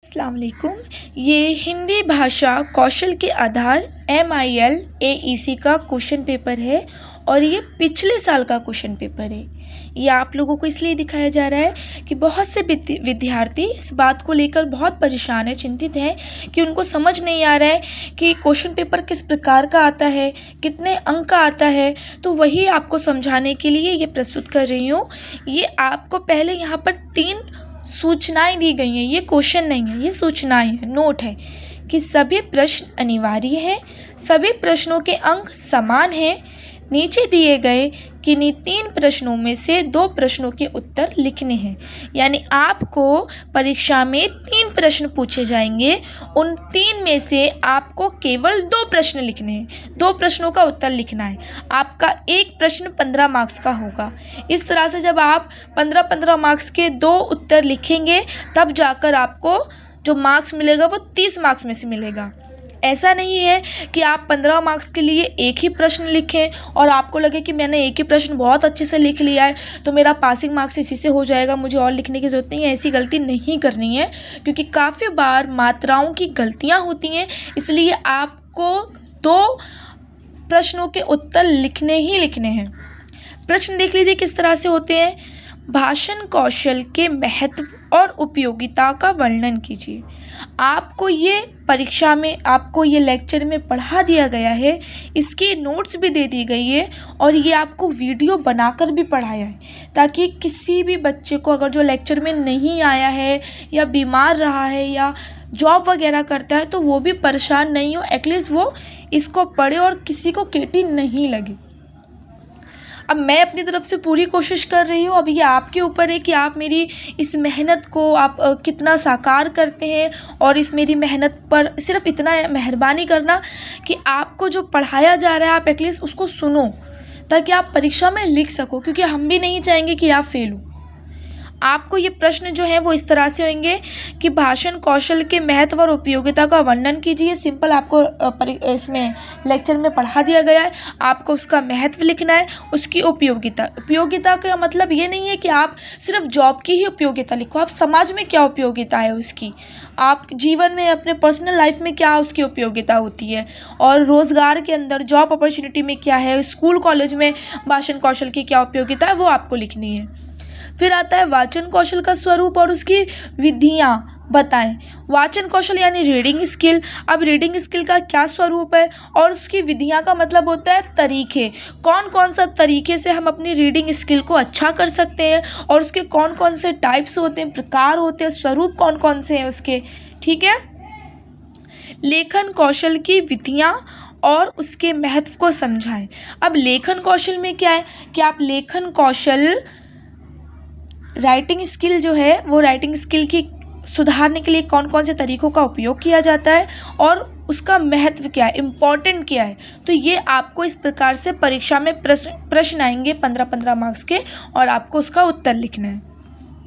अस्सलाम वालेकुम। ये हिंदी भाषा कौशल के आधार MIL AEC का क्वेश्चन पेपर है और ये पिछले साल का क्वेश्चन पेपर है। ये आप लोगों को इसलिए दिखाया जा रहा है कि बहुत से विद्यार्थी इस बात को लेकर बहुत परेशान है, चिंतित हैं कि उनको समझ नहीं आ रहा है कि क्वेश्चन पेपर किस प्रकार का आता है, कितने अंक का आता है। तो वही आपको समझाने के लिए ये प्रस्तुत कर रही हूँ। ये आपको पहले यहाँ पर 3 सूचनाएं दी गई हैं। ये क्वेश्चन नहीं है, ये सूचनाएं हैं, नोट है कि सभी प्रश्न अनिवार्य हैं, सभी प्रश्नों के अंक समान हैं। नीचे दिए गए किन्हीं 3 प्रश्नों में से 2 प्रश्नों के उत्तर लिखने हैं। यानी आपको परीक्षा में 3 प्रश्न पूछे जाएंगे, उन 3 में से आपको केवल 2 प्रश्न लिखने हैं, 2 प्रश्नों का उत्तर लिखना है। आपका एक प्रश्न 15 मार्क्स का होगा। इस तरह से जब आप 15-15 मार्क्स के 2 उत्तर लिखेंगे तब जाकर आपको जो मार्क्स मिलेगा वो 30 मार्क्स में से मिलेगा। ऐसा नहीं है कि आप 15 मार्क्स के लिए एक ही प्रश्न लिखें और आपको लगे कि मैंने एक ही प्रश्न बहुत अच्छे से लिख लिया है तो मेरा पासिंग मार्क्स इसी से हो जाएगा, मुझे और लिखने की ज़रूरत नहीं है। ऐसी गलती नहीं करनी है, क्योंकि काफ़ी बार मात्राओं की गलतियां होती हैं। इसलिए आपको 2 प्रश्नों के उत्तर लिखने ही लिखने हैं। प्रश्न देख लीजिए किस तरह से होते हैं। भाषण कौशल के महत्व और उपयोगिता का वर्णन कीजिए। आपको ये परीक्षा में, आपको ये लेक्चर में पढ़ा दिया गया है, इसकी नोट्स भी दे दी गई है और ये आपको वीडियो बनाकर भी पढ़ाया है, ताकि किसी भी बच्चे को अगर जो लेक्चर में नहीं आया है या बीमार रहा है या जॉब वगैरह करता है तो वो भी परेशान नहीं हो, एटलीस्ट वो इसको पढ़े और किसी को केटी नहीं लगे। अब मैं अपनी तरफ से पूरी कोशिश कर रही हूँ। अब ये आपके ऊपर है कि आप मेरी इस मेहनत को आप कितना साकार करते हैं और इस मेरी मेहनत पर सिर्फ इतना मेहरबानी करना कि आपको जो पढ़ाया जा रहा है आप एटलीस्ट उसको सुनो, ताकि आप परीक्षा में लिख सको, क्योंकि हम भी नहीं चाहेंगे कि आप फेल हो। आपको ये प्रश्न जो है वो इस तरह से होंगे कि भाषण कौशल के महत्व और उपयोगिता का वर्णन कीजिए। सिंपल आपको इसमें लेक्चर में पढ़ा दिया गया है, आपको उसका महत्व लिखना है, उसकी उपयोगिता। उपयोगिता का मतलब ये नहीं है कि आप सिर्फ जॉब की ही उपयोगिता लिखो, आप समाज में क्या उपयोगिता है उसकी, आप जीवन में अपने पर्सनल लाइफ में क्या उसकी उपयोगिता होती है, और रोज़गार के अंदर जॉब अपॉर्चुनिटी में क्या है, स्कूल कॉलेज में भाषण कौशल की क्या उपयोगिता है, वो आपको लिखनी है। फिर आता है वाचन कौशल का स्वरूप और उसकी विधियाँ बताएं। वाचन कौशल यानी रीडिंग स्किल। अब रीडिंग स्किल का क्या स्वरूप है और उसकी विधियाँ का मतलब होता है तरीके। कौन कौन सा तरीके से हम अपनी रीडिंग स्किल को अच्छा कर सकते हैं और उसके कौन कौन से टाइप्स होते हैं, प्रकार होते हैं, स्वरूप कौन कौन से हैं उसके। ठीक है। लेखन कौशल की विधियाँ और उसके महत्व को समझाएं। अब लेखन कौशल में क्या है कि आप लेखन कौशल, राइटिंग स्किल जो है वो राइटिंग स्किल की सुधारने के लिए कौन कौन से तरीक़ों का उपयोग किया जाता है और उसका महत्व क्या है, इम्पॉर्टेंट क्या है। तो ये आपको इस प्रकार से परीक्षा में प्रश्न आएंगे 15-15 मार्क्स के और आपको उसका उत्तर लिखना है।